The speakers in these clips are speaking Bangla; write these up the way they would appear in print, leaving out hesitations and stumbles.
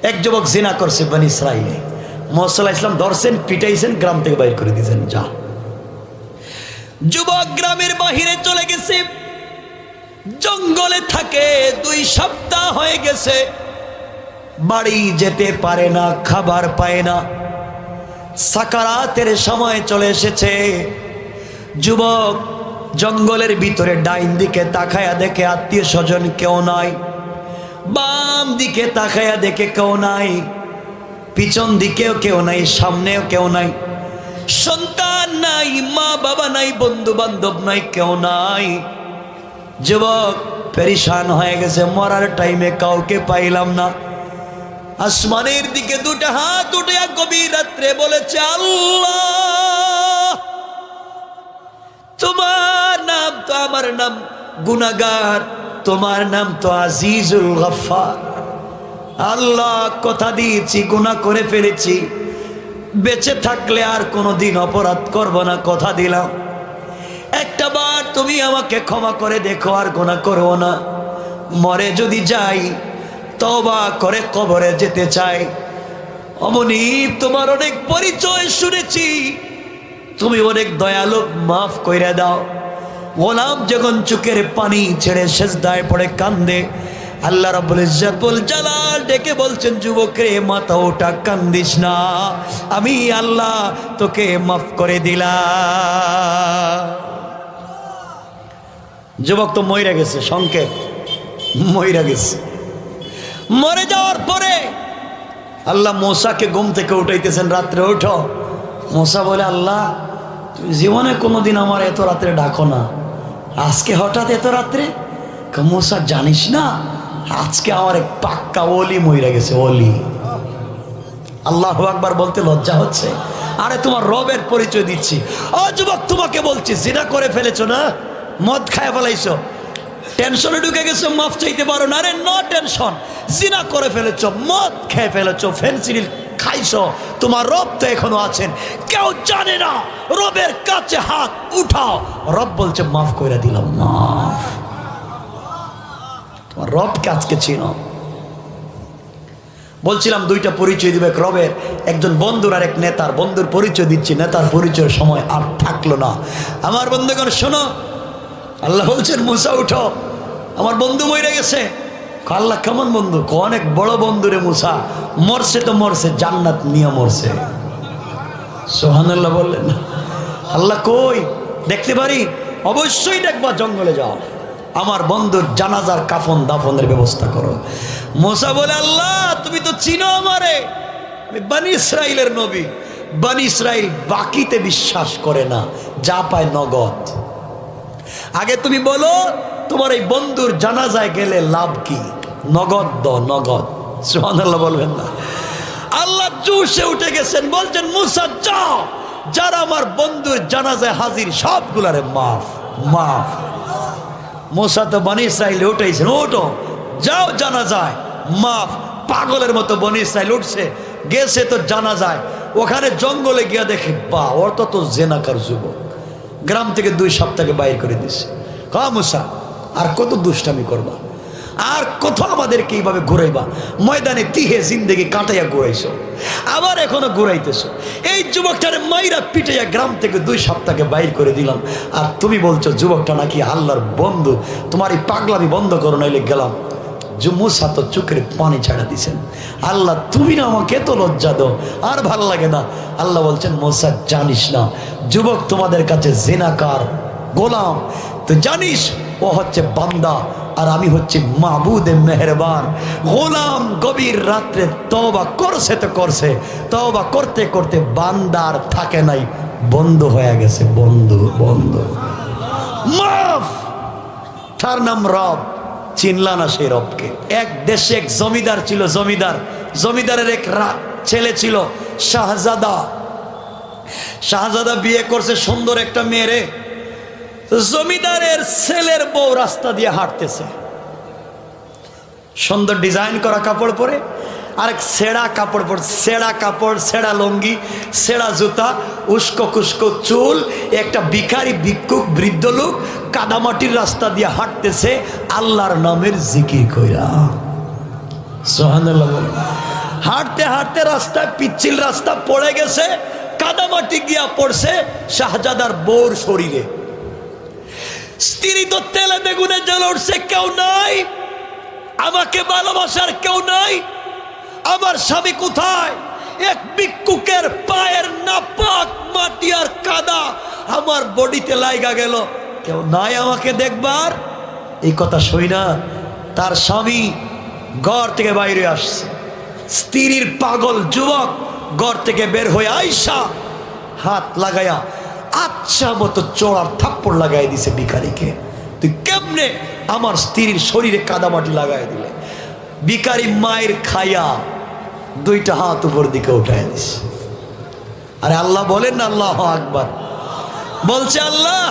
এক যুবক জিনা করছে বনি ইসরাইলে, মুসা আলাইহিস সালাম ধরছেন, পিটাইছেন, গ্রাম থেকে বাইর করে দিয়েছেন। যা, যুবক গ্রামের বাহিরে চলে গেছে, জঙ্গলে থাকে, 2 সপ্তাহ হয়ে গেছে, বাড়ি যেতে পারে না, খাবার পায় না, সাকারাতের সময় চলে এসেছে। যুবক জঙ্গলের ভিতরে ডাইন দিকে তাকায়া দেখে আত্মীয় স্বজন কেউ নাই, বাম দিকে তাকায়া দেখে কেউ নাই, পিছন দিকেও কেউ নাই, সামনেও কেউ নাই, সন্তান নাই, মা বাবা নাই, বন্ধু বান্ধব নাই, কেউ নাই। যুবক পেরেশান হয়ে গেছে, মরার টাইমে কাউকে পাইলাম না। আসমানের দিকে 2টা হাত উঠে গভীর রাত্রে বলেছে, আল্লাহ, তোমার নাম তো আমার নাম গুনাহগার, তোমার নাম তো আজিজুল গফফার। আল্লাহ, কথা দিয়েছি, গুনাহ করে ফেলেছি, বেঁচে থাকলে আর কোনোদিন অপরাধ করব না, কথা দিলাম। একটা বার তুমি আমাকে ক্ষমা করে দেখো, আর গুনাহ করব না। মরে যদি যাই, তওবা করে কবরে যেতে চাই। অমনি তোমার অনেক পরিচয় শুনেছি, তুমি অনেক দয়ালু, মাফ কইরা দাও। গোলাম যখন চোখের পানি ছেড়ে সেজদায় পড়ে কান্দে, আল্লাহ রাব্বুল ইজ্জতুল জালাল ডেকে বলছেন, যুবক রে, মাথা ওঠা, কান্দিস না, আমি আল্লাহ তোকে মাফ করে দিলাম। যুবক তো মইরা গেছে, সংকেত, মইরা গেছে। মরে যাওয়ার পরে আল্লাহ মুসাকে ঘুম থেকে উঠাইতেছেন, রাত্রে ওঠো। মুসা বলে, আল্লাহ, তুমি জীবনে কোনোদিন আমার এত রাত্রে ডাকো না, আজকে হঠাৎ এত রাত্রে? মুসা, জানিস না, আজকে আমার এক পাক্কা ওলি মইরা গেছে, ওলি। আল্লাহু আকবার বলতে লজ্জা হচ্ছে? আরে তোমার রবের পরিচয় দিচ্ছি। ও যুবক, তোমাকে বলছি, জিনা করে ফেলেছো না, মদ খায় ফেলাইছো, টেনশনে ঢুকে গেছো, মাফ চাইতে পারো না। আরে নো টেনশন, জিনা করে ফেলেছো, মদ খেয়ে ফেলেছো, ফেন্সিডিল খাইছো, তোমার রব তো এখনো আছেন, কেউ জানে না। রবের কাছে হাত উঠাও, রব বলছে মাফ করে দিলাম, মাফ। তোমার রবকে আজকে চিনো। বলছিলাম 2টা পরিচয় দিবে রবের, একজন বন্ধুর আর এক নেতার। বন্ধুর পরিচয় দিচ্ছি, নেতার পরিচয়ের সময় আর থাকলো না। আমার বন্ধুগণ শোনো, আল্লাহ বলছেন, মুসা উঠো, আমার বন্ধু মরে গেছে। আল্লাহ, কেমন বন্ধু? অনেক বড় বন্ধু রে মুসা, মরছে তো মরছে, জান্নাত নিয়ে মরছে। সুবহানাল্লাহ বললেন। আল্লাহ কই? দেখতে পারি? অবশ্যই দেখবা, জঙ্গলে যাও, আমার বন্ধুর জানাজার কাফন দাফনের ব্যবস্থা করো। মুসা বলে, আল্লাহ, তুমি তো চিনো আমারে, আমি বনি ইসরাইলের নবী। বনি ইসরাইল বাকিতে বিশ্বাস করে না, যা পায় নগদ। আগে তুমি বলো, তোমার এই বন্ধুর জানাজায় গেলে লাভ কি? নগদ দাও, নগদ। সুবহানাল্লাহ বলবেন না? আল্লাহ জোশে উঠে গেছেন, বলছেন, মুসা যাও, যারা আমার বন্ধুর জানাজায় হাজির সবগুলারে মাফ, মাফ। মুসা তো বনি ইসরাইলে উঠেছেন, ওঠো, যাও জানাজায়, মাফ। পাগলের মতো বনি ইসরাইল উঠছে, গেছে তো জানাজায়। ওখানে জঙ্গলে গিয়া দেখে, বা ওর তো জেনাকার যুবক, গ্রাম থেকে 2 সপ্তাহে বাইর করে দিছে। হ্যাঁ মুসা, আর কত দুষ্টামি করবা, আর কত আমাদেরকে এইভাবে ঘুরাইবা? ময়দানে তিহে জিন্দেগি কাটাইয়া ঘুরাইছো, আবার এখনো ঘুরাইতেছো। এই যুবকটারে মাইরা পিটাইয়া গ্রাম থেকে 2 সপ্তাহে বাইর করে দিলাম, আর তুমি বলছো যুবকটা নাকি আল্লাহর বন্ধু। তোমার এই পাগলামি বন্ধ করো, নাইলে গেলাম। মুসা তো চোখের পানি ছাড়া দিছেন। আল্লাহ, তুমি না আমাকে এত লজ্জা দাও, আর ভালো লাগে না। আল্লাহ বলছেন, মুসা, জানিস না যুবক তোমাদের কাছে জিনাকার, গোলাম? তো জানিস, ও হচ্ছে বান্দা, আর আমি হচ্ছে মাবুদে মেহেরবান। গোলাম গভীর রাত্রে তওবা করছে তো করছে, তওবা করতে করতে বান্দার থাকে নাই, বন্ধ হয়ে গেছে, বন্ধু, বন্ধু, মাফ। তার নাম রব। চিনলা না সেই রবকে? এক দেশে এক জমিদার ছিল, জমিদার, জমিদারের এক ছেলে ছিল শাহজাদা। শাহজাদা বিয়ে করছে সুন্দর একটা মেয়েরে। জমিদারের ছেলের বউ রাস্তা দিয়ে হাঁটতেছে, সুন্দর ডিজাইন করা কাপড় পরে, আরেক ছেঁড়া কাপড় পরে, ছেঁড়া কাপড়, ছেঁড়া লুঙ্গি, ছেঁড়া জুতা, উস্কো কুস্কো চুল, একটা ভিখারি ভিক্ষুক বৃদ্ধ লোক কাদামাটির রাস্তা দিয়ে হাঁটতেছে আল্লাহর নামের জিকির কইরা। সুবহানাল্লাহ। হাঁটতে হাঁটতে রাস্তায় পিচ্ছিল রাস্তা পড়ে গেছে, কাদামাটি গিয়া পড়ছে শাহজাদার বউর শরীরে। স্ত্রী তো তেলে বেগুনে জ্বলে উঠছে, কেউ নাই, আমাকে ভালোবাসার কেউ নাই, আমার স্বামী কোথায়? এক ভিক্ষুকের পায়ের নাপাক মাটি আর কাদা আমার বডিতে লাইগা গেল, কেউ নাই আমাকে দেখবার। এই কথা শুই না তার স্বামী ঘর থেকে বাইরে আসছে। স্ত্রীর পাগল যুবক ঘর থেকে বের হয়ে আইসা হাত লাগায়া আচ্ছা মতো চোরার থাপ্পড় লাগাই দিছে ভিখারিকে। তুই কেমনে আমার স্ত্রীর শরীরে কাদামাটি লাগাই দিলে? ভিখারি মায়ের খায়া দুইটা হাত উপর দিকে উঠাই দিছে। আরে আল্লাহ বলেন না আল্লাহ আকবার। বলছে আল্লাহ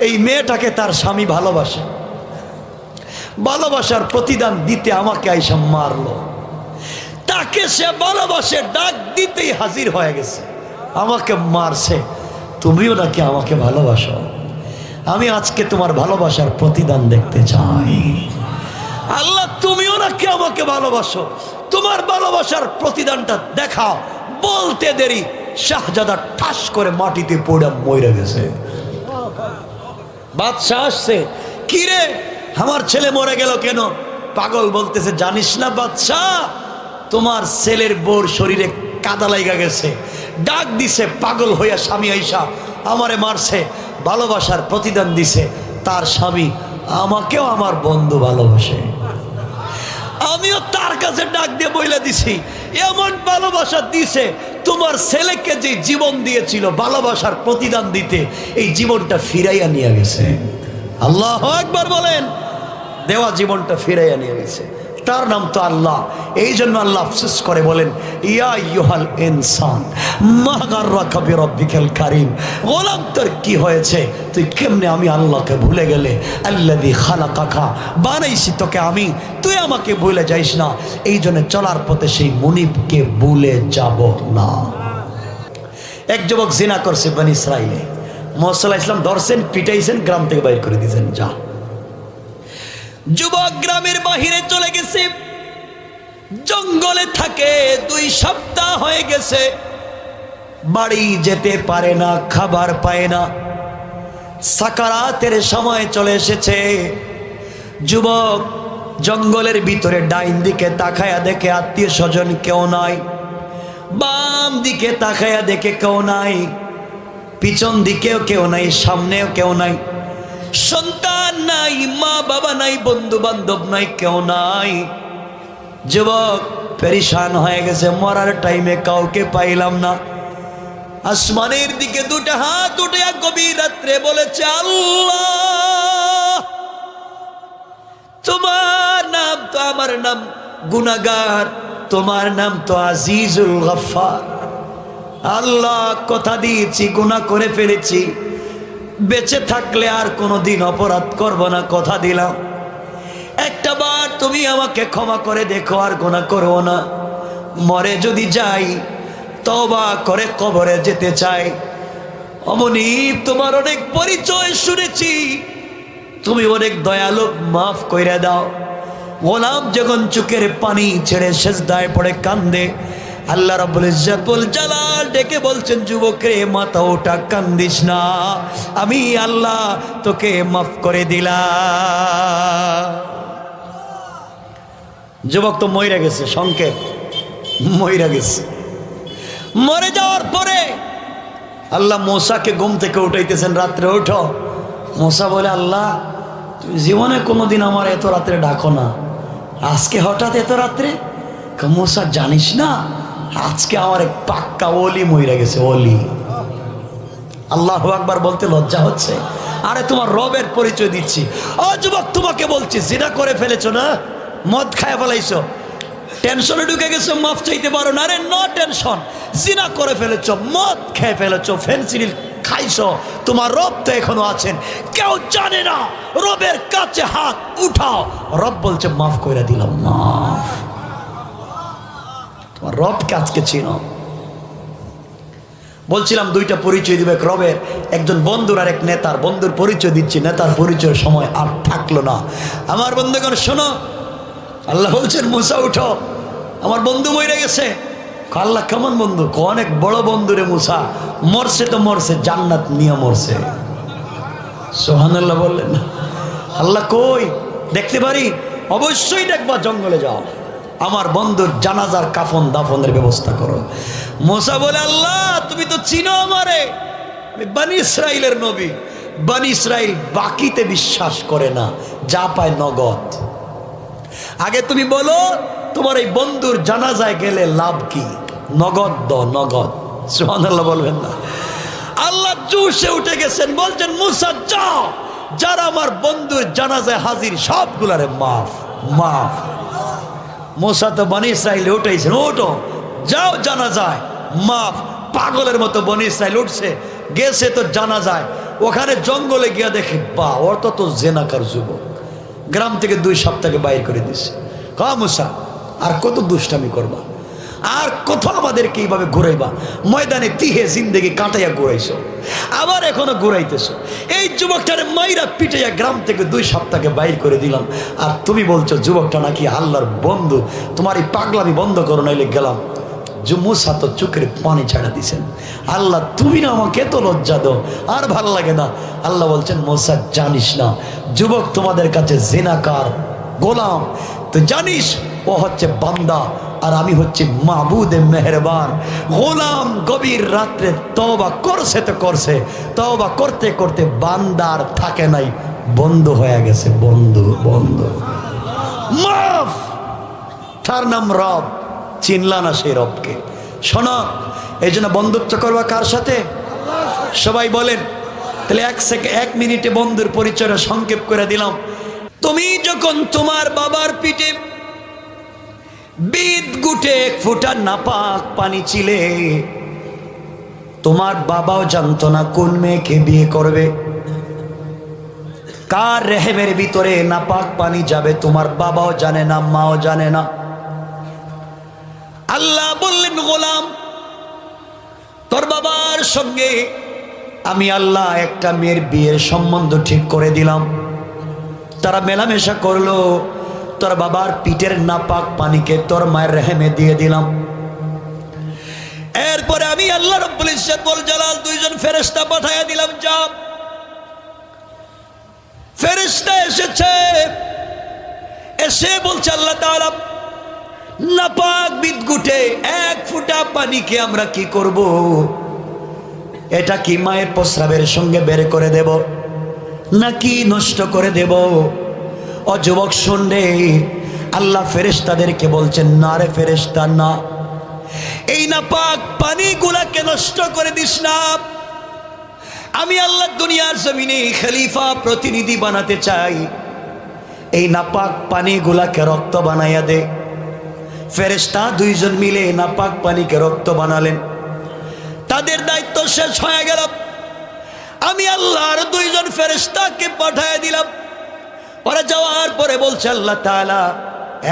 এই মেয়েটাকে তার স্বামী ভালোবাসে, ভালোবাসার প্রতিদান দিতে আমাকে আইসা মারলো। তাকে সে ভালোবাসে, ডাক দিতেই হাজির হয়ে গেছে, আমাকে মারছে। তুমিও নাকি আমাকে ভালোবাসো? আমি আজকে তোমার ভালোবাসার প্রতিদান দেখতে চাই। আল্লাহ তুমিও নাকি আমাকে ভালোবাসো? তোমার ভালোবাসার প্রতিদানটা দেখাও। বলতে দেরি শাহজাদা ঠাস করে মাটিতে পড়ে মরে গেছে। বাদশাহ আসছে, কি রে আমার ছেলে মরে গেল কেন? পাগল বলতেছে, জানিস না বাদশাহ, তোমার ছেলের বউর শরীরে কাদা লাগা গেছে। ডাক দিছে, পাগল হইয়া স্বামী আইসা আমারে মারছে, ভালোবাসার প্রতিদান দিছে তার স্বামী। আমাকেও আমার বন্ধু ভালোবাসে, আমিও তার কাছে ডাক দিয়ে বইলা দিছি, এমন ভালোবাসা দিছে তোমার ছেলেকে যে জীবন দিয়েছিল ভালোবাসার প্রতিদান দিতে, এই জীবনটা ফিরাইয়া নিয়ে গেছে। আল্লাহু আকবার বলেন। দেওয়া জীবনটা ফিরাইয়া নিয়ে গেছে। তার নাম তো আল্লাহ। এই জন্য আল্লাহ আফসোস করে বলেন, ইয়া আইয়ুহাল ইনসান মা গাররাকা বিরাব্বিকাল কারীম। গোলাম তোর কি হয়েছে? তুই কেমনে আমি আল্লাহকে ভুলে গেলে? আল্লাযী খালাকাকা, বানাইছি তোকে আমি, তুই আমাকে ভুলে যাইস না। এই জন্য চলার পথে সেই মুনিবকে ভুলে যাব না। এক যুবক জিনা করছে বনি ইসরাইলে, মুহাম্মদ সাল্লাল্লাহু আলাইহি ওয়াসাল্লাম ধরছেন, পিটাইছেন, গ্রাম থেকে বাইর করে দিয়েছেন। যা যুবক গ্রামের বাহিরে চলে গেছে, জঙ্গলে থাকে, 2 সপ্তাহ হয়ে গেছে, বাড়ি যেতে পারে না, খাবার পায় না, সাকারাতের সময় চলে এসেছে। যুবক জঙ্গলের ভিতরে ডাইন দিকে তাকায়া দেখে আত্মীয় স্বজন কেউ নাই, বাম দিকে তাকায়া দেখে কেউ নাই, পিছন দিকেও কেউ নাই, সামনেও কেউ নাই, সন্তান নাই, মা বাবা নাই, বন্ধু বান্ধব নাই, কেউ নাই। যুবক পেরেশান হয়ে গেছে, মরার টাইমে কাউকে পাইলাম না। আসমানের দিকে 2টা হাত উঠে গভীর রাত্রে বলেছে, আল্লাহ তোমার নাম তো আমার নাম গুনাহগার, তোমার নাম তো আজিজুল গফফার। আল্লাহ কথা দিয়েছি, গুনাহ করে ফেলেছি, বেঁচে থাকলে আর কোনোদিন অপরাধ করব না, কথা দিলাম। একটা বার তুমি আমাকে ক্ষমা করে দেখো, আর গুনাহ করব না। মরে যদি যাই, তওবা করে কবরে যেতে চাই। অমনি তোমার অনেক পরিচয় শুনেছি, তুমি অনেক দয়ালু, মাফ কইরা দাও। গোলাম যখন চোখের পানি ছেড়ে সেজদায় পড়ে কান্দে, আল্লাহ রাব্বুল ইজ্জাতুল জালাল ডেকে বলছেন, যুবক রে মাথা ওঠা, কান্দিস না, আমি আল্লাহ তোকে মাফ করে দিলাম। যুবক তো মইরা গেছে, সংকেত মইরা গেছে। মরে যাওয়ার পরে আল্লাহ মূসাকে ঘুম থেকে উঠাইতেছেন, রাত্রে ওঠো। মূসা বলে, আল্লাহ তুমি জীবনে কোনোদিন আমার এত রাত্রে ডাকো না, আজকে হঠাৎ এত রাত্রে? মূসা জানিস না আজকে আমার এক পাক্কা ওলি মইরা গেছে, ওলি। আল্লাহু আকবার বলতে লজ্জা হচ্ছে? আরে তোমার রবের পরিচয় দিচ্ছি। ও যুবক, তোমাকে বলছি, জিনা করে ফেলেছো না, মদ খায় ফেলাইছো, টেনশনে ঢুকে গেছো, মাফ চাইতে পারো না। আরে নো টেনশন, জিনা করে ফেলেছো, মদ খেয়ে ফেলেছো, ফেন্সিডিল খাইছো, তোমার রব তো এখনো আছেন, কেউ জানে না। রবের কাছে হাত উঠাও, রব বলছে মাফ করে দিলাম, মাফ। তোমার রবকে আজকে চিনো। বলছিলাম 2টা পরিচয় দিবে রবের, একজন বন্ধুর আর এক নেতার। বন্ধুর পরিচয় দিচ্ছি, নেতার পরিচয়ের সময় আর থাকলো না। আমার বন্ধুগণ শোনো, আল্লাহ বলছেন, মুসা উঠো, আমার বন্ধু মরে গেছে। আল্লাহ কেমন বন্ধু? অনেক বড় বন্ধু রে মুসা, মরছে তো মরছে, জান্নাত নিয়ে মরছে। সুবহানাল্লাহ বললেন না? আল্লাহ কই দেখতে পারি? অবশ্যই দেখবা, জঙ্গলে যাও, আমার বন্ধুর জানাজার কাফন দাফনের ব্যবস্থা করো। মুসা বলে আল্লাহ তুমি তো চিনো আমারে, আমি বনি ইসরাইলের নবী। বনি ইসরাইল বাকিতে বিশ্বাস করে না, যা পায় নগদ। আগে তুমি বলো তোমার এই বন্ধুর জানাজায় গেলে লাভ কি? নগদ দাও, নগদ। সুবহানাল্লাহ বলবেন না? আল্লাহ জোশে উঠে গেছেন, বলছেন মুসা যাও, যারা আমার বন্ধুর জানাজায় হাজির সবগুলারে মাফ মাফ। মুসা তো বনি ইসরাইলে উঠেছেন, ওঠো যাও জানাজায় মাফ। পাগলের মতো বনি ইসরাইল উঠছে, গেছে তো জানাজায়। ওখানে জঙ্গলে গিয়া দেখে বা ওর তো জেনাকার যুবক, গ্রাম থেকে 2 সপ্তাহে বাইর করে দিছে। হ্যাঁ মুসা, আর কত দুষ্টামি করবা, আর কত আমাদেরকে এইভাবে ঘুরাইবা? ময়দানে তিহে জিন্দেগি কাটাইয়া ঘুরাইছো, আবার এখনো ঘুরাইতেছো। এই যুবকটারে মাইরা পিটাইয়া গ্রাম থেকে 2 সপ্তাহে বাইর করে দিলাম, আর তুমি বলছো যুবকটা নাকি আল্লাহর বন্ধু। তোমার এই পাগলামি বন্ধ করো, নাইলে গেলাম। মুসা তো চোখের পানি ছাড়া দিছেন, আল্লাহ তুমি না আমাকে এত লজ্জা দাও, আর ভালো লাগে না। আল্লাহ বলছেন মুসা জানিস না যুবক তোমাদের কাছে জিনাকার গোলাম, তো জানিস ও হচ্ছে বান্দা আর আমি হচ্ছে মাবুদে মেহেরবান। গোলাম গভীর রাত্রে তওবা করছে তো করছে, তওবা করতে করতে বান্দার থাকে নাই, বন্ধু হয়ে গেছে, বন্ধু বন্ধু মাফ। তার নাম রব, চিনলা না সেই রবকে? শোনো, এই জন্য বন্ধুত্ব করবা কার সাথে? সবাই বলেন। তাহলে 1 মিনিটে বন্ধুর পরিচয়টা সংক্ষেপ করে দিলাম। তুমি যখন তোমার বাবার পিঠে বিদ গুটে 1 ফোঁটা নাপাক পানি ছিলে, তোমার বাবাও জানতো না কোন মেয়েকে বিয়ে করবে, কার রেহেমের ভিতরে নাপাক পানি যাবে তোমার বাবাও জানে না, মাও জানে না। আল্লাহ বললেন গোলাম তোর বাবার সঙ্গে আমি আল্লাহ একটা মেয়ের বিয়ের সম্বন্ধ ঠিক করে দিলাম। তারা মেলামেশা করলো, তোর বাবার পিঠের নাপাক পানিকে তোর মায়ের রেহেমে দিয়ে দিলাম। এরপরে আমি আল্লাহ রাব্বুল ইজ্জত ওয়াল জালাল 2 জন ফেরেশতা পাঠিয়ে দিলাম। যা ফেরেশতা এসেছে, এসে বলছে আল্লাহ তাআলা নাপাক বিদগুটে 1 ফোঁটা পানিকে আমরা কি করব? এটা কি মায়ের প্রস্রাবের সঙ্গে বের করে দেব নাকি নষ্ট করে দেব? ও যুবক শুন রে, আল্লাহ ফেরেশতাদেরকে বলছেন না রে ফেরেশতা না, এই নাপাক পানিগুলাকে নষ্ট করে দিস না। আমি আল্লাহ দুনিয়ার জমিনে খলিফা প্রতিনিধি বানাতে চাই, এই নাপাক পানিগুলাকে রক্ত বানাইয়া দে। ফেরেশতা 2 জন মিলে নাপাক পানিকে রক্ত বানালেন। তাদের দায়িত্ব শেষ হয়ে গেল। আমি আল্লাহর 2 জন ফেরেশতাকে পাঠিয়ে দিলাম। ওরা যাওয়ার পরে বলছে আল্লাহ তাআলা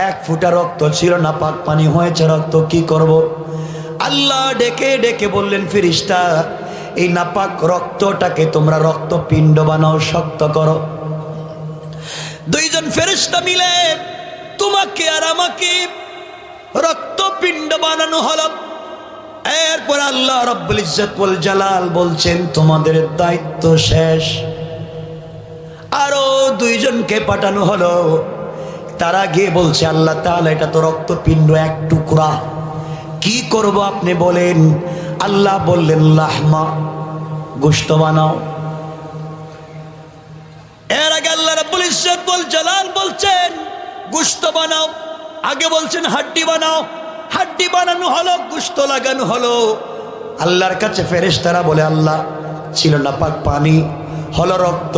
1 ফোঁটা রক্ত ছিল, নাপাক পানি হয়েছে, রক্ত কি করব? আল্লাহ ডেকে ডেকে বললেন ফেরেশতা এই নাপাক রক্তটাকে তোমরা রক্তপিণ্ড বানাও, শক্ত করো। 2 জন ফেরেশতা মিলে তোমাকে আর আমাকে রক্তপিণ্ড বানানো হলো। এরপর আল্লাহ রাব্বুল ইজ্জত ওয়াল জালাল বলছেন তোমাদের দায়িত্ব শেষ। আরো 2 জনকে পাঠানো হলো। তারা গিয়ে বলছে আল্লাহ তাআলা এটা তো রক্তপিণ্ড 1 টুকরা, কি করব আপনি বলেন? আল্লাহ বললেন লাহমা, গোশত বানাও। এর আগে আল্লাহ রাব্বুল ইজ্জত ওয়াল জালাল বলছেন গোশত বানাও, আগে বলছেন হাড্ডি বানাও। হাড্ডি বানানো হলো, গোশত লাগানো হলো। আল্লাহর কাছে ফেরেশতারা বলে আল্লাহ ছিল নাপাক পানি, হলো রক্ত,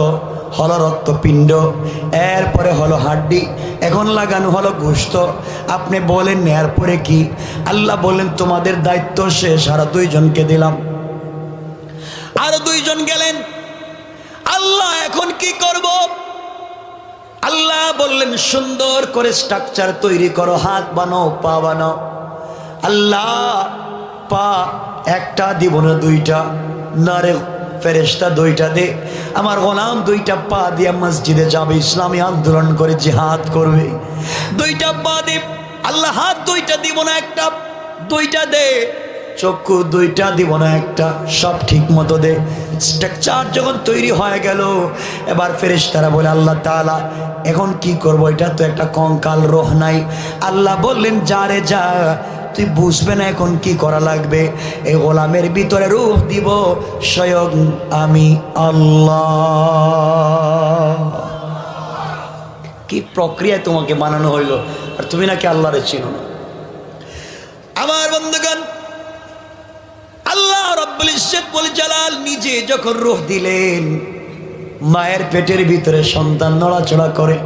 হলো রক্তপিণ্ড, এরপরে হলো হাড্ডি, এখন লাগানো হলো গোশত। আপনি বলেন এরপরে কি? আল্লাহ বললেন তোমাদের দায়িত্ব শেষ, আর 2 জনকে দিলাম। আরো 2 জন গেলেন। আল্লাহ এখন কি করব? আল্লাহ বললেন সুন্দর করে স্ট্রাকচার তৈরি করো, হাত বানাও, পা বানাও। আল্লাহ পা একটা দিব না 2টা, না রে ফেরেশতা 2টা দে। আমার গোলাম 2টা পা দিয়ে মসজিদে যাবে, ইসলামী আন্দোলন করে জিহাদ করবে। 2টা পা দে। আল্লাহ হাত দুইটা দিব না একটা, দুইটা দে, চক্ষু দুইটা দিব না একটা, সব ঠিক মতো দে। স্ট্রাকচার যখন তৈরি হয়ে গেল, এবার ফেরেশতারা বলে আল্লাহ তাআলা এখন কি করব, এটা তো একটা কঙ্কাল রূহ নাই। আল্লাহ বললেন যা রে যা, তুই বুঝবে না এখন কি করা লাগবে। এই গোলামের ভিতরে রূহ দিব স্বয়ং আমি আল্লাহ। কি প্রক্রিয়ায় তোমাকে বানানো হইল, আর তুমি নাকি আল্লাহরে চিনো না। আমার বন্ধুগণ, আল্লাহ রাব্বুল ইজ্জত ওয়াল জালাল নিজে যখন রূহ দিলেন, মায়ের পেটের ভিতরে সন্তান নড়াচড়া করে,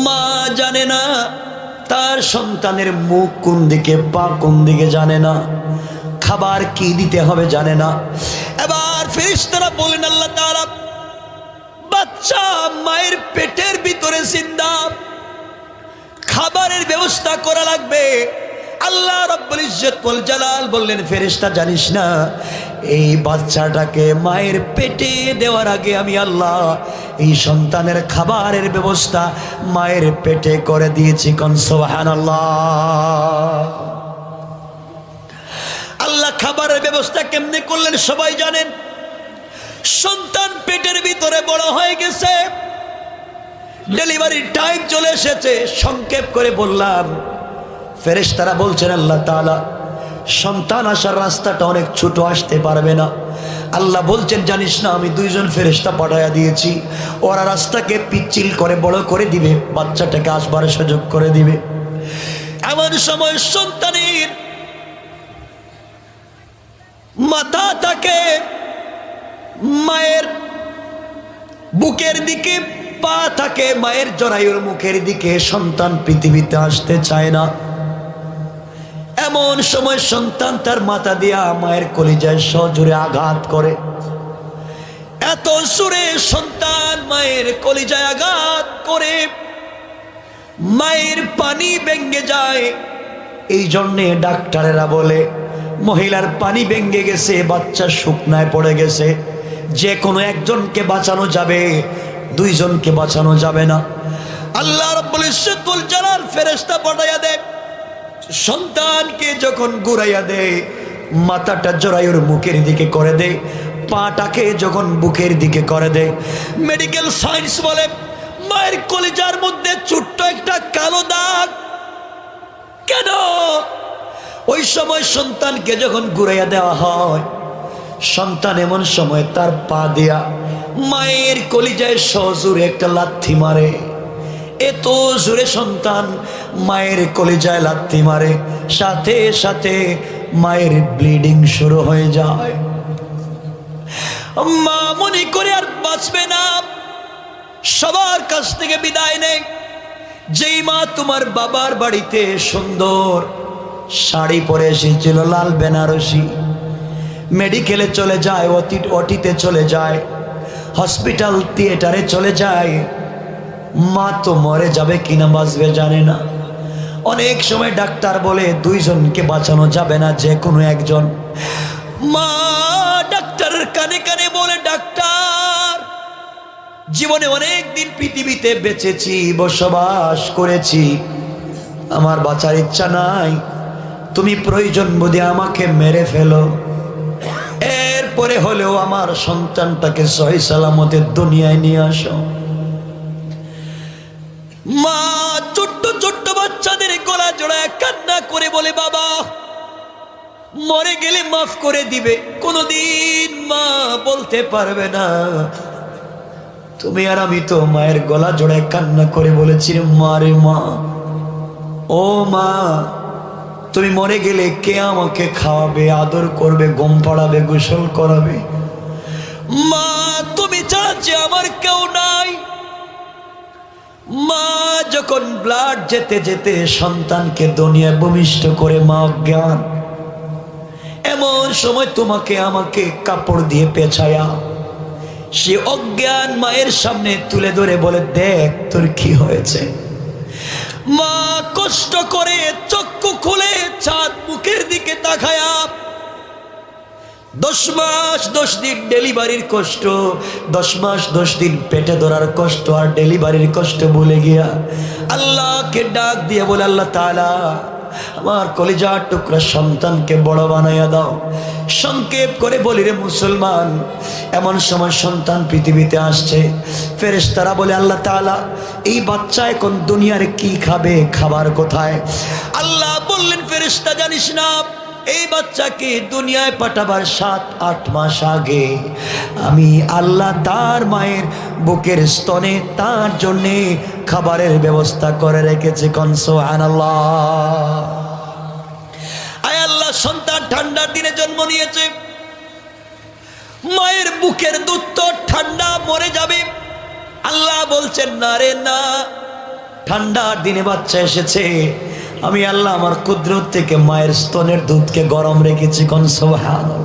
মা জানে না তার সন্তানের মুখ কোন দিকে, পা কোন দিকে জানে না, খাবার কি দিতে হবে জানে না। এবার ফেরেশতারা বলেন আল্লাহ তাআলা বাচ্চা মায়ের পেটের ভিতরে জিন্দা, খাবারের ব্যবস্থা করা লাগবে। আল্লাহ রাব্বুল ইজ্জত ওয়াল জালাল বললেন ফেরেশতা জানিস না, এই বাচ্চাটাকে মায়ের পেটে দেওয়ার আগে আমি আল্লাহ এই সন্তানের খাবারের ব্যবস্থা মায়ের পেটে করে দিয়েছি। কোন সুবহানাল্লাহ। আল্লাহ খাবারের ব্যবস্থা কেমনে করলেন সবাই জানেন। সন্তান পেটের ভিতরে বড় হয়ে গেছে, ডেলিভারির টাইম চলে এসেছে। সংক্ষেপ করে বললাম, ফেরেশতারা বলছেন আল্লাহ তাআলা সন্তান আসার রাস্তাটা অনেক ছোট, আসতে পারবে না। আল্লাহ বলছেন জানিস না আমি দুইজন ফেরেশতা পাঠাইয়া দিয়েছি, ওরা রাস্তাকে পিচ্ছিল করে বড় করে দিবে, বাচ্চাটাকে আসবার সুযোগ করে দিবে। এমন সময় সন্তানের মাথা থাকে মায়ের বুকের দিকে, পা থাকে মায়ের জরায়ুর মুখের দিকে। সন্তান পৃথিবীতে আসতে চায় না। এমন সময় সন্তান তার মাথা দিয়া মায়ের কলিজায় সজোরে আঘাত করে। এত জোরে সন্তান মায়ের কলিজায় আঘাত করে মায়ের পানি ভেঙে যায়। এই জন্যে ডাক্তারেরা বলে মহিলার পানি ভেঙে গেছে, বাচ্চা শুকনায় পড়ে গেছে, যে কোনো একজনকে বাঁচানো যাবে, দুইজনকে বাঁচানো যাবে না। আল্লাহ রাব্বুল ইজ্জত ওয়াল জালাল ফেরেশতা পাঠাইয়া দেয়, সন্তানকে যখন ঘুরাইয়া দেয় মাথাটা জরায়ুর মুখের দিকে করে দেয়, পাটাকে যখন বুকের দিকে করে দেয়, মেডিকেল সায়েন্স বলে মায়ের কলিজার মধ্যে ছোট্ট একটা কালো দাগ। কেন? ওই সময় সন্তানকে যখন ঘুরাইয়া দেওয়া হয়, সন্তান এমন সময় তার পা দিয়া মায়ের কলিজায় সজোরে একটা লাথি মারে। এত জোরে সন্তান মায়ের কলিজায় লাথি মারে, সাথে সাথে মায়ের ব্লিডিং শুরু হয়ে যায়। মা মনে করে আর বাঁচবে না, সবার কাছ থেকে বিদায় নেয়। যেই মা তোমার বাবার বাড়িতে সুন্দর শাড়ি পরে এসেছিল লাল বেনারসি, মেডিকেলে চলে যায়, ওটিতে চলে যায়, হসপিটাল থিয়েটারে চলে যায়, মা তো মরে যাবে কিনা বাঁচবে জানে না। অনেক সময় ডাক্তার বলে দুইজনকে বাঁচানো যাবে না, যে কোনো একজন। মা ডাক্তারের কানে কানে বলে ডাক্তার জীবনে অনেক দিন পৃথিবীতে বেঁচেছি, বসবাস করেছি, আমার বাঁচার ইচ্ছা নাই, তুমি প্রয়োজন বোধে আমাকে মেরে ফেলো, এরপরে হলেও আমার সন্তানটাকে সহি সালামতে দুনিয়ায় নিয়ে আসো। মা ছোট্ট ছোট্ট বাচ্চাদের গলা জড়ায় কান্না করে বলে বাবা মরে গেলে মাফ করে দিবে। কোনদিন মা বলতে পারবে না। তুমি আর আমি তো মায়ের গলা জড়ায় কান্না করে বলেছি মা রে মা, ও মা তুমি মরে গেলে কে আমাকে খাওয়াবে, আদর করবে, ঘুম পাড়াবে, গোসল করাবে? মা তুমি ছাড়া যে আমার কেউ নাই। মা যখন ব্লাড যেতে যেতে সন্তানকে দুনিয়ায় ভূমিষ্ঠ করে মা অজ্ঞান, এমন সময় তোমাকে আমাকে কাপড় দিয়ে পেঁচায়া সে অজ্ঞান মায়ের সামনে তুলে ধরে বলে দেখ তোর কি হয়েছে। মা কষ্ট করে চক্ষু খুলে চাঁদ মুখের দিকে তাকায়া 10 মাস 10 দিন ডেলিভারির কষ্ট, 10 মাস 10 দিন পেটে ধরার কষ্ট আর ডেলিভারির কষ্ট ভুলে গিয়া আল্লাহকে ডাক দিয়ে বলে, আল্লাহ তাআলা আমার কলিজার টুকরা সন্তানকে বড় বানাইয়া দাও। সংক্ষেপ করে বলি রে মুসলমান, এমন সময় সন্তান পৃথিবীতে আসছে, ফেরেশতারা বলে, আল্লাহ তাআলা এই বাচ্চা এখন দুনিয়ার কি খাবে, খাবার কোথায়? আল্লাহ বললেন, ফেরেশতা জানিস না, এই বাচ্চাকে দুনিয়ায় পাঠাবার 7-8 মাস আগে আমি আল্লাহ তার মায়ের বুকের স্তনে তার জন্যে খাবারের ব্যবস্থা করে রেখেছি। কোন সুবহানাল্লাহ। আয় আল্লাহ, সন্তান ঠান্ডার দিনে জন্ম নিয়েছে, মায়ের বুকের দুধ তো ঠান্ডা, মরে যাবে। আল্লাহ বলছেন, না রে না, ঠান্ডার দিনে বাচ্চা এসেছে, আমি আল্লাহ আমার কুদরত থেকে মায়ের স্তনের দুধকে গরম রেখেছি। কোন সুবহানাল্লাহ।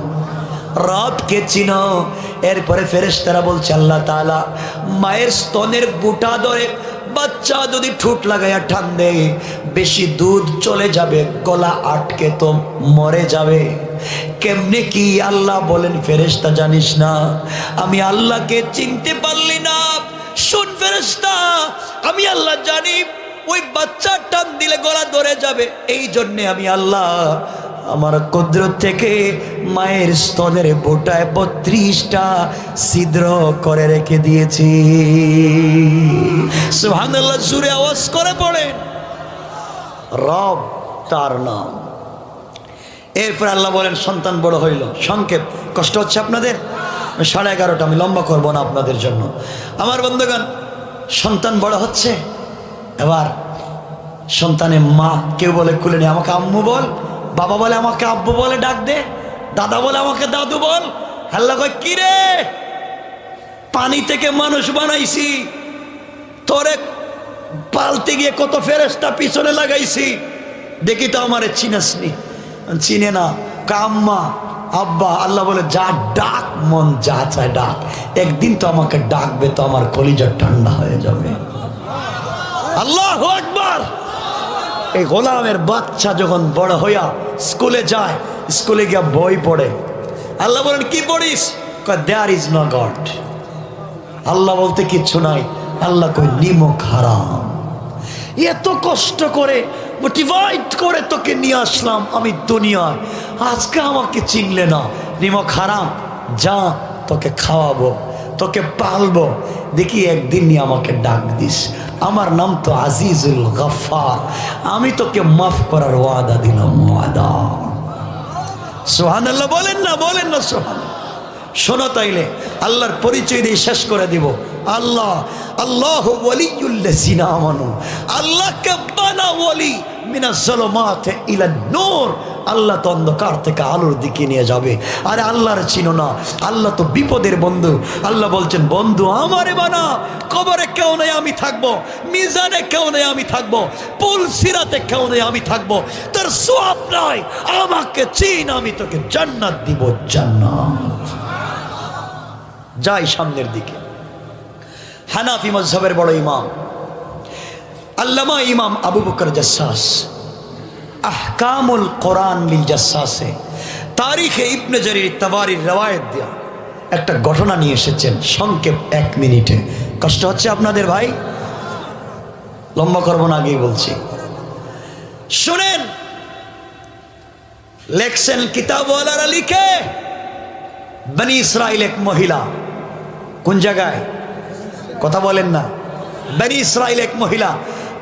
রবকে চিনো। এরপরে ফেরেশতারা বলছে, আল্লাহ তাআলা মায়ের স্তনের বুটা ধরে বাচ্চা যদি ঠোঁট লাগাইয়া টান দেয়, বেশি দুধ চলে যাবে, গলা আটকে তো মরে যাবে। কেমনে কি? আল্লাহ বলেন, ফেরেশতা জানিস না, আমি আল্লাহকে চিনতে পারলি না? শুন ফেরেশতা, আমি আল্লাহ জানি ওই বাচ্চা টান দিলে গলা ধরে যাবে, এই জন্যে আমি আল্লাহ আমার কুদরত থেকে মায়ের স্তনের বোটায় 32টা ছিদ্র করে রেখে দিয়েছি। সুবহানাল্লাহ, জোরে আওয়াজ করে পড়েন। রব তার নাম। এরপর আল্লাহ বলেন, সন্তান বড় হইল। সংক্ষেপ, কষ্ট হচ্ছে আপনাদের? 11:30, আমি লম্বা করব না আপনাদের জন্য। আমার বন্ধুগণ, সন্তান বড় হচ্ছে, এবার সন্তানের মা, কেউ বলে কুলে নিয়ে আমাকে আম্মু বল, বাবা বলে আমাকে আব্বু বলে ডাক দে, দাদা বলে আমাকে দাদু বল। আল্লাহ কয়, কি রে, পানি থেকে মানুষ বানাইছি, তোরে পালতে গিয়ে কত ফেরেশতা পিছনে লাগাইছি, দেখি তো আমারে চিনাসনি। চিনে না, কাম্মা আব্বা। আল্লাহ বলে, যা ডাক, মন যা চায় ডাক, একদিন তো আমাকে ডাকবে, তো আমার কলিজা ঠান্ডা হয়ে যাবে। আল্লাহু আকবার। এই গোলামের বাচ্চা যখন বড় হইয়া স্কুলে যায়, স্কুলে গিয়া বই পড়ে, আল্লাহ বলেন, কি পড়িস? কয়, দেয়ার ইজ নো গড। আল্লাহ বলতে কিচ্ছু নাই। আল্লাহ কয়, নিমক হারাম। এত কষ্ট করে মোটিভেট করে তোকে নিয়ে আসলাম আমি দুনিয়ায়, আজকে আমাকে চিনলে না, নিমক হারাম, যা তোকে খাওয়াবো, তোকে পালবো, দেখি একদিন নিয়ে আমাকে ডাক দিস। আমার নাম তো আজিজুল গফফার, আমি তোকে মাফ করার ওয়াদা দিলাম, ওয়াদা। সুবহানাল্লাহ বলেন না, বলেন না সুবহানাল্লাহ। শোনো তাইলে আল্লাহর পরিচয় দিয়ে শেষ করে দিব। আল্লাহ, আল্লাহু ওয়ালিয়ুল্লাযিনা আমানু, আল্লাহকে বানা ওয়ালি মিনাজ যুলুমাতি ইলান নূর। আল্লাহ তো অন্ধকার থেকে আলোর দিকে নিয়ে যাবে। আরে আল্লাহর চিনো না, আল্লাহ তো বিপদের বন্ধু। আল্লাহ বলছেন, বন্ধু আমারে বানা, কবরে কেউ নেই আমি থাকবো, মিজানে কেউ নেই আমি থাকবো, পুল সিরাতে কেউ নেই আমি থাকবো, তোর সওয়াব নাই, আমাকে চিন, আমি তোকে জান্নাত দিব, জান্নাত। যাই সামনের দিকে। হানাফি মাযহাবের বড় ইমাম আল্লামা ইমাম আবু বকর জাসসাস আহকামুল কোরআন লিল জাসসাসে তারিখে ইবনে জারির তাবারির রওয়ায়াত দিয়া একটা ঘটনা নিয়ে এসেছেন। সংক্ষেপ 1 মিনিটে। কষ্ট হচ্ছে আপনাদের ভাই? লম্বা করব না, আগেই বলছি, শুনেন। লেখছেন কিতাবওয়ালারা লিখে, বনি ইসরাইল এক মহিলা, কোন জায়গায় কথা বলেন না, বনি ইসরাইল এক মহিলা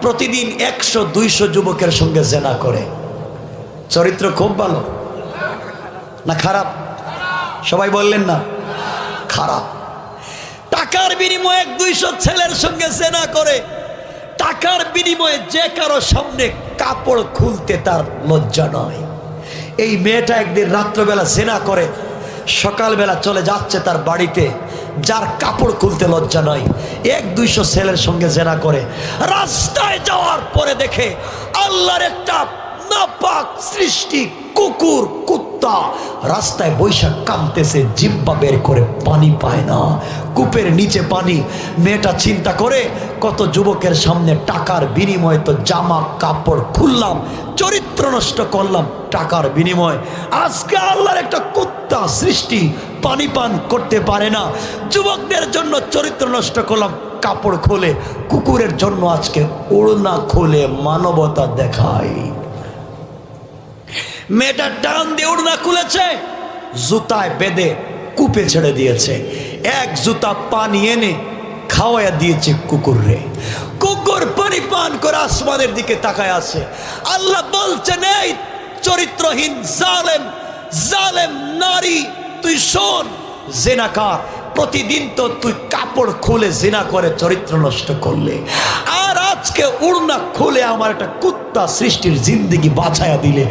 প্রতিদিন 100-200 যুবকের সঙ্গে জেনা করে। চরিত্র খুব ভালো না খারাপ? সবাই বললেন না খারাপ। টাকার বিনিময়ে 100-200 ছেলের সঙ্গে জেনা করে। টাকার বিনিময়ে যে কারো সামনে কাপড় খুলতে তার লজ্জা নয়। এই মেয়েটা একদিন রাত্রবেলা জেনা করে, সকালবেলা চলে যাচ্ছে তার বাড়িতে, যার কাপড় খুলতে লজ্জা নয়, 100-200 ছেলের সঙ্গে জেনা করে। রাস্তায় যাওয়ার পরে দেখে আল্লাহর একটা নাপাক সৃষ্টি কুকুর, কুত্তা রাস্তায় বৈশাখ কামতেছে, জিব্বা বের করে পানি পায় না, কূপের নিচে পানি। মেয়েটা চিন্তা করে, কত যুবকের সামনে টাকার বিনিময়ে তো জামা কাপড় খুললাম, চরিত্র নষ্ট করলাম টাকার বিনিময়। আজকে আল্লাহর একটা কুত্তা সৃষ্টি পানি পান করতে পারে না, যুবকদের জন্য চরিত্র নষ্ট করলাম কাপড় খুলে, কুকুরের জন্য আজকে ওড়না খুলে মানবতা দেখাই। মেয়েটা টান দিয়ে ওড়না খুলেছে, জুতায় বেঁধে কূপে ছেড়ে দিয়েছে, এক জুতা পানি এনে খাওয়াইয়া দিয়েছে কুকুররে। কুকুর পানি পান করে আসমানের দিকে তাকায় আছে। আল্লাহ বলছেন, এই চরিত্রহীন জালেম জালেম নারী, তুই শোন, জিনাকার, প্রতিদিন তো তুই কাপড় খুলে জিনা করে চরিত্র নষ্ট করলে, আর আজকে উড়না খুলে আমার একটা কুত্তা সৃষ্টির জিন্দেগি বাঁচাইয়া দিলে,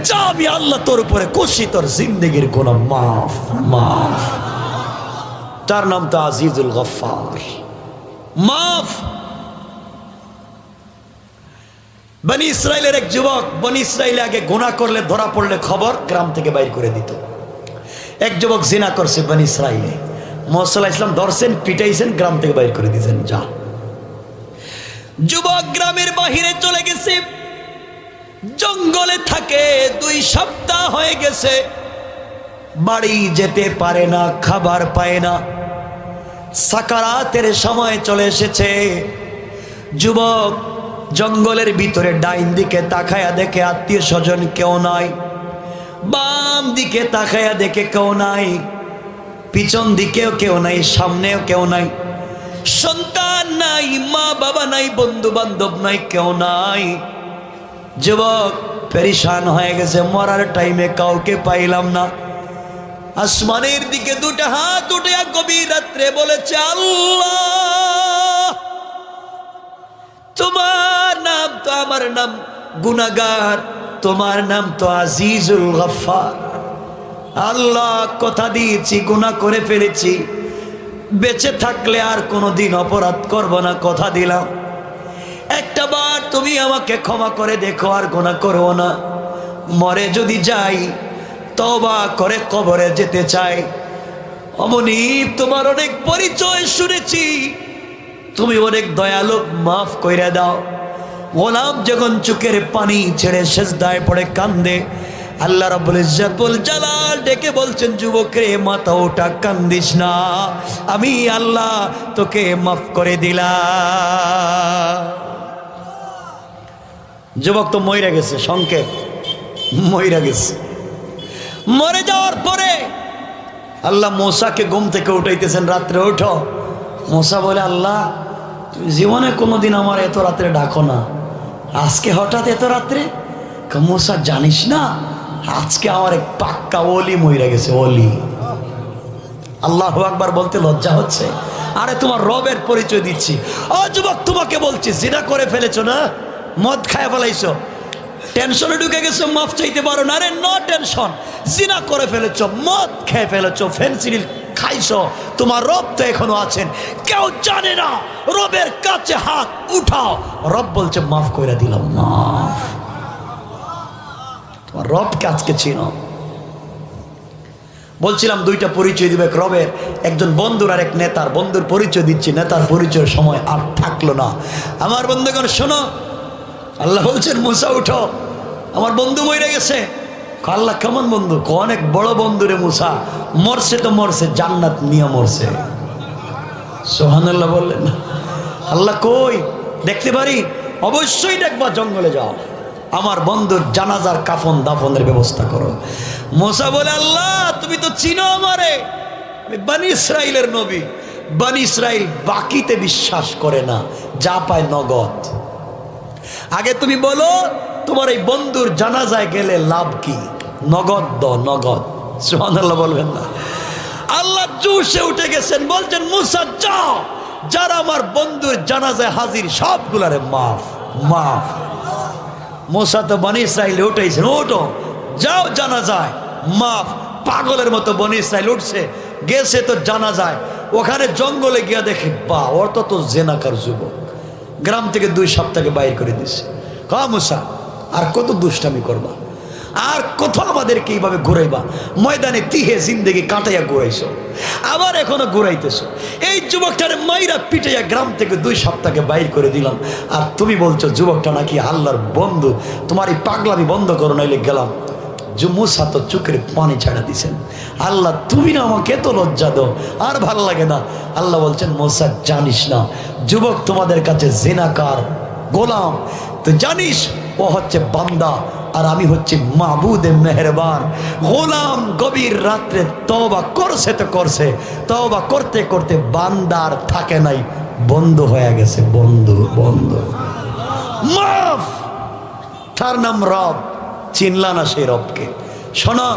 যা আমি আল্লাহ তোর উপরে খুশি, তোর জিন্দেগির কোনো মাফ মাফ। তার নাম তো আজিজুল গফফার, মাফ। বনি ইসরাইলের এক যুবক, বনি ইসরাইলে আগে গুনাহ করলে ধরা পড়লে খবর গ্রাম থেকে বাইর করে দিত। এক যুবক জিনা করছে বনি ইসরাইলে, মুহাম্মদ সাল্লাল্লাহু আলাইহি ওয়াসাল্লাম ধরছেন, পিটাইছেন, গ্রাম থেকে বাইর করে দিয়েছেন, যা। যুবক গ্রামের বাহিরে চলে গেছে, জঙ্গলে থাকে, 2 সপ্তাহ হয়ে গেছে, বাড়ি যেতে পারে না, খাবার পায় না, সাকারাতের সময় চলে এসেছে। যুবক জঙ্গলের ভিতরে ডাইন দিকে তাকায়া দেখে আত্মীয় স্বজন কেউ নাই, বাম দিকে তাকায়া দেখে কেউ নাই, পিছন দিকেও কেউ নাই, সামনেও কেউ নাই, সন্তান নাই, মা বাবা নাই, বন্ধু বান্ধব নাই, কেউ নাই। যুবক পেরেশান হয়ে গেছে, মরার টাইমে কাউকে পাইলাম না। আসমানের দিকে 2টা হাত উঠে গভীর রাত্রে বলেছে, আল্লাহ, তোমার নাম তো আমার নাম গুনাহগার, তোমার নাম তো আজিজুল গফফার। আল্লাহ, কথা দিয়েছি, গুনাহ করে ফেলেছি, বেঁচে থাকলে আর কোনোদিন অপরাধ করব না, কথা দিলাম। একটা বার তুমি আমাকে ক্ষমা করে দেখো, আর গুনাহ করব না। মরে যদি যাই, তওবা করে কবরে যেতে চাই। অমনি তোমার অনেক পরিচয় শুনেছি, তুমি অনেক দয়ালু, মাফ কইরা দাও। গোলাম যখন চোখের পানি ছেড়ে সেজদায় পড়ে কান্দে, আল্লাহ রাব্বুল ইজ্জতুল জালাল ডেকে বলছেন, যুবক রে, মাথা ওঠা, কান্দিস না, আমি আল্লাহ তোকে মাফ করে দিলাম। যুবক তো মইরা গেছে, সংকেত, মইরা গেছে। মরে যাওয়ার পরে আল্লাহ মূসাকে ঘুম থেকে উঠাইতেছেন, রাত্রে ওঠো। মূসা বলে, আল্লাহ, তুমি জীবনে কোনোদিন আমার এত রাত্রে ডাকো না, আজকে হঠাৎ এত রাত্রে? মূসা, জানিস না, আজকে আমার এক পাক্কা ওলি মইরা গেছে, ওলি। আল্লাহু আকবার বলতে লজ্জা হচ্ছে? আরে তোমার রবের পরিচয় দিচ্ছি। ও যুবক, তোমাকে বলছি, জিনা করে ফেলেছো না, মদ খায় ফেলাইছো, টেনশনে ঢুকে গেছো, মাফ চাইতে পারো না। আরে নো টেনশন, জিনা করে ফেলেছো, মদ খেয়ে ফেলেছো, ফেন্সিডিল খাইছো, তোমার রব তো এখনো আছেন, কেউ জানে না। রবের কাছে হাত উঠাও, রব বলছে মাফ করে দিলাম, মাফ। তোমার রবকে আজকে চিনো। বলছিলাম 2টা পরিচয় দিবে রবের, একজন বন্ধুর আর এক নেতার। বন্ধুর পরিচয় দিচ্ছি, নেতার পরিচয়ের সময় আর থাকলো না। আমার বন্ধুগণ শোনো, আল্লাহ বলছেন, মুসা উঠো, আমার বন্ধু মরে গেছে। আল্লাহ, কেমন বন্ধু? অনেক বড় বন্ধু রে মুসা, মরছে তো মরছে, জান্নাত নিয়ে মরছে। সুবহানাল্লাহ বললেন না? আল্লাহ কই দেখতে পারি? অবশ্যই দেখবা, জঙ্গলে যাও, আমার বন্ধুর জানাজার কাফন দাফনের ব্যবস্থা করো। মুসা বলে, আল্লাহ, তুমি তো চিনো আমারে, আমি বনি ইসরাইলের নবী। বনি ইসরাইল বাকিতে বিশ্বাস করে না, যা পায় নগদ। আগে তুমি বলো, তোমার এই বন্ধুর জানাজায় গেলে লাভ কি? নগদ দাও, নগদ। সুবহানাল্লাহ বলবেন না? আল্লাহ জোশে উঠে গেছেন, বলছেন, মুসা যাও, যারা আমার বন্ধুর জানাজায় হাজির সবগুলারে মাফ মাফ। মুসা তো বনি ইসরাইলে উঠেছেন, ওঠো, যাও জানাজায় মাফ। পাগলের মতো বনি ইসরাইল উঠছে, গেছে তো জানাজায়। ওখানে জঙ্গলে গিয়া দেখে, বা ওর তো জেনাকার যুবক, গ্রাম থেকে 2 সপ্তাহে বাইর করে দিছে। মুসা, আর কত দুষ্টামি করবা? আর কোথাও আমাদেরকে এইভাবে ঘুরাইবা? ময়দানে তিহে জিন্দেগি কাটাইয়া ঘুরাইছো, আবার এখনো ঘুরাইতেছো। এই যুবকটার মাইরা পিটাইয়া গ্রাম থেকে 2 সপ্তাহকে বাইর করে দিলাম, আর তুমি বলছো যুবকটা নাকি আল্লাহর বন্ধু। তোমার এই পাগলামি বন্ধ করো, নাইলে গেলাম। মুসা তো চোখের পানি ছাড়া দিছেন, আল্লাহ তুমি না আমাকে এত লজ্জা দাও, আর ভাল লাগে না। আল্লাহ বলছেন মুসা জানিস না যুবক তোমাদের কাছে জিনাকার গোলাম, তো জানিস ও হচ্ছে বান্দা আর আমি হচ্ছে মাহবুদে মেহেরবান। গোলাম গভীর রাত্রে তওবা করছে তো করছে, তওবা করতে করতে বান্দার থাকে নাই, বন্ধ হয়ে গেছে, বন্ধু বন্ধু মাফ। তার নাম রব, চিনলা না সেই রবকে? শোনো,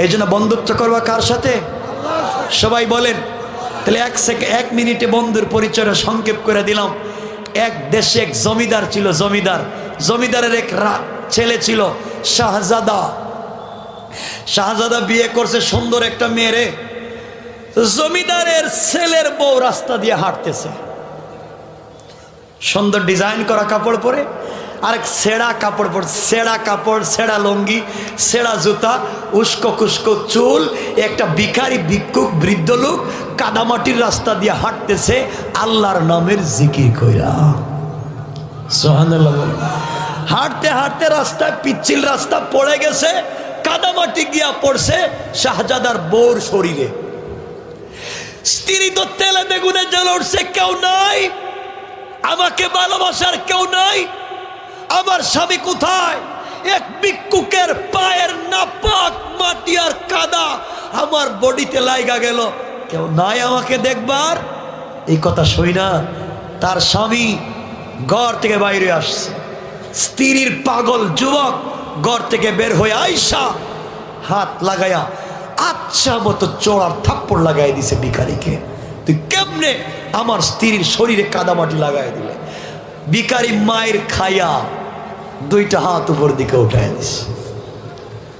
এই জন্য বন্ধুত্ব করবা কার সাথে? সবাই বলেন। তাহলে 1 মিনিটে বন্ধুর পরিচয়টা সংক্ষেপ করে দিলাম। এক দেশে এক জমিদার ছিল, জমিদারের এক ছেলে ছিল শাহজাদা। শাহজাদা বিয়ে করছে সুন্দর একটা মেয়ে। জমিদারের ছেলের বউ রাস্তা দিয়ে হাঁটতেছে, সুন্দর ডিজাইন করা কাপড় পরে, আরেক ছেঁড়া কাপড় পরে, ছেঁড়া কাপড়, ছেঁড়া লুঙ্গি, ছেঁড়া জুতা, উস্কো কুস্কো চুল, একটা ভিখারি ভিক্ষুক বৃদ্ধ লোক কাদামাটির রাস্তা দিয়ে হাঁটতেছে আল্লাহর নামের জিকির কইরা। সুবহানাল্লাহ। হাঁটতে হাঁটতে রাস্তায় পিচ্ছিল রাস্তা পড়ে গেছে, কাদামাটি গিয়া পড়ছে শাহজাদার বউর শরীরে। স্ত্রী তো তেলে বেগুনে জ্বলে উঠছে, কেউ নাই আমাকে ভালোবাসার, কেউ নাই, আমার স্বামী কোথায়? এক ভিক্ষুকের পায়ের নাপাক মাটি আর কাদা আমার বডিতে লাইগা গেল, কেউ নাই আমাকে দেখবার। এই কথা শুই না তার স্বামী ঘর থেকে বাইরে আসছে। স্ত্রীর পাগল যুবক ঘর থেকে বের হয়ে আইসা হাত লাগায়া আচ্ছা মতো চোরার থাপ্পড় লাগাই দিছে ভিখারিকে। তুই কেমনে আমার স্ত্রীর শরীরে কাদামাটি লাগাই দিলে? ভিখারি মায়ের খায়া 2টা হাত উপর দিকে উঠাই দিস।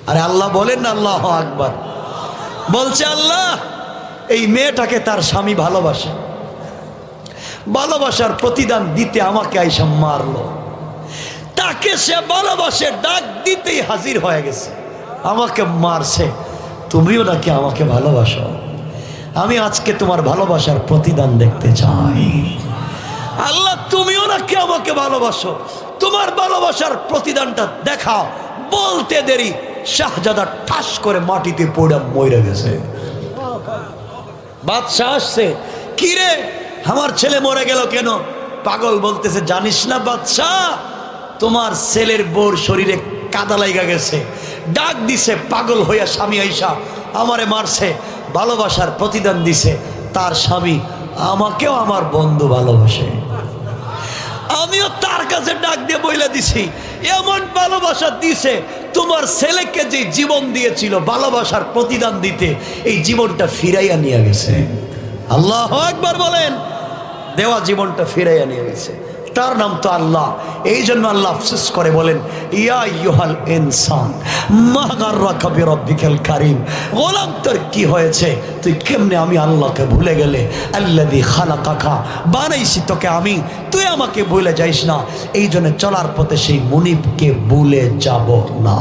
আরে আল্লাহ বলেন না আল্লাহু আকবার। বলছে আল্লাহ এই মেয়েটাকে তার স্বামী ভালোবাসে, ভালোবাসার প্রতিদান দিতে আমাকে আইসা মারলো। তাকে সে ভালোবাসে, ডাক দিতেই হাজির হয়ে গেছে, আমাকে মারছে। তুমিও নাকি আমাকে ভালোবাসো? আমি আজকে তোমার ভালোবাসার প্রতিদান দেখতে চাই। আল্লাহ তুমিও নাকি আমাকে ভালোবাসো? তোমার ভালোবাসার প্রতিদানটা দেখাও। বলতে দেরি শাহজাদা ঠাস করে মাটিতে পড়ে মরে গেছে। বাদশাহ আসছে, কি রে আমার ছেলে মরে গেল কেন? পাগল বলতেছে জানিস না বাদশাহ, তোমার ছেলের বউর শরীরে কাদা লাগা গেছে। ডাক দিছে পাগল হইয়া স্বামী আইসা আমারে মারছে, ভালোবাসার প্রতিদান দিছে তার স্বামী। আমাকেও আমার বন্ধু ভালোবাসে, আমিও তার কাছে ডাক দিয়ে বইলা দিছি, এমন ভালোবাসা দিছে তোমার ছেলেকে যে জীবন দিয়েছিল ভালোবাসার প্রতিদান দিতে, এই জীবনটা ফিরাইয়া নিয়ে গেছে। আল্লাহু আকবার বলেন। দেওয়া জীবনটা ফিরাইয়া নিয়ে গেছে, তার নাম তো আল্লাহ। এই জন্য আল্লাহ আফসোস করে বলেন ইয়া আইয়ুহাল ইনসান মা গাররাকা বিরাব্বিকাল কারীম। গোলাম তোর কি হয়েছে, তুই কেমনে আমি আল্লাহকে ভুলে গেলে? আল্লাযী খালাকাকা, বানাইছি তোকে আমি, তুই আমাকে ভুলে যাইস না। এই জন্য চলার পথে সেই মুনিবকে ভুলে যাব না।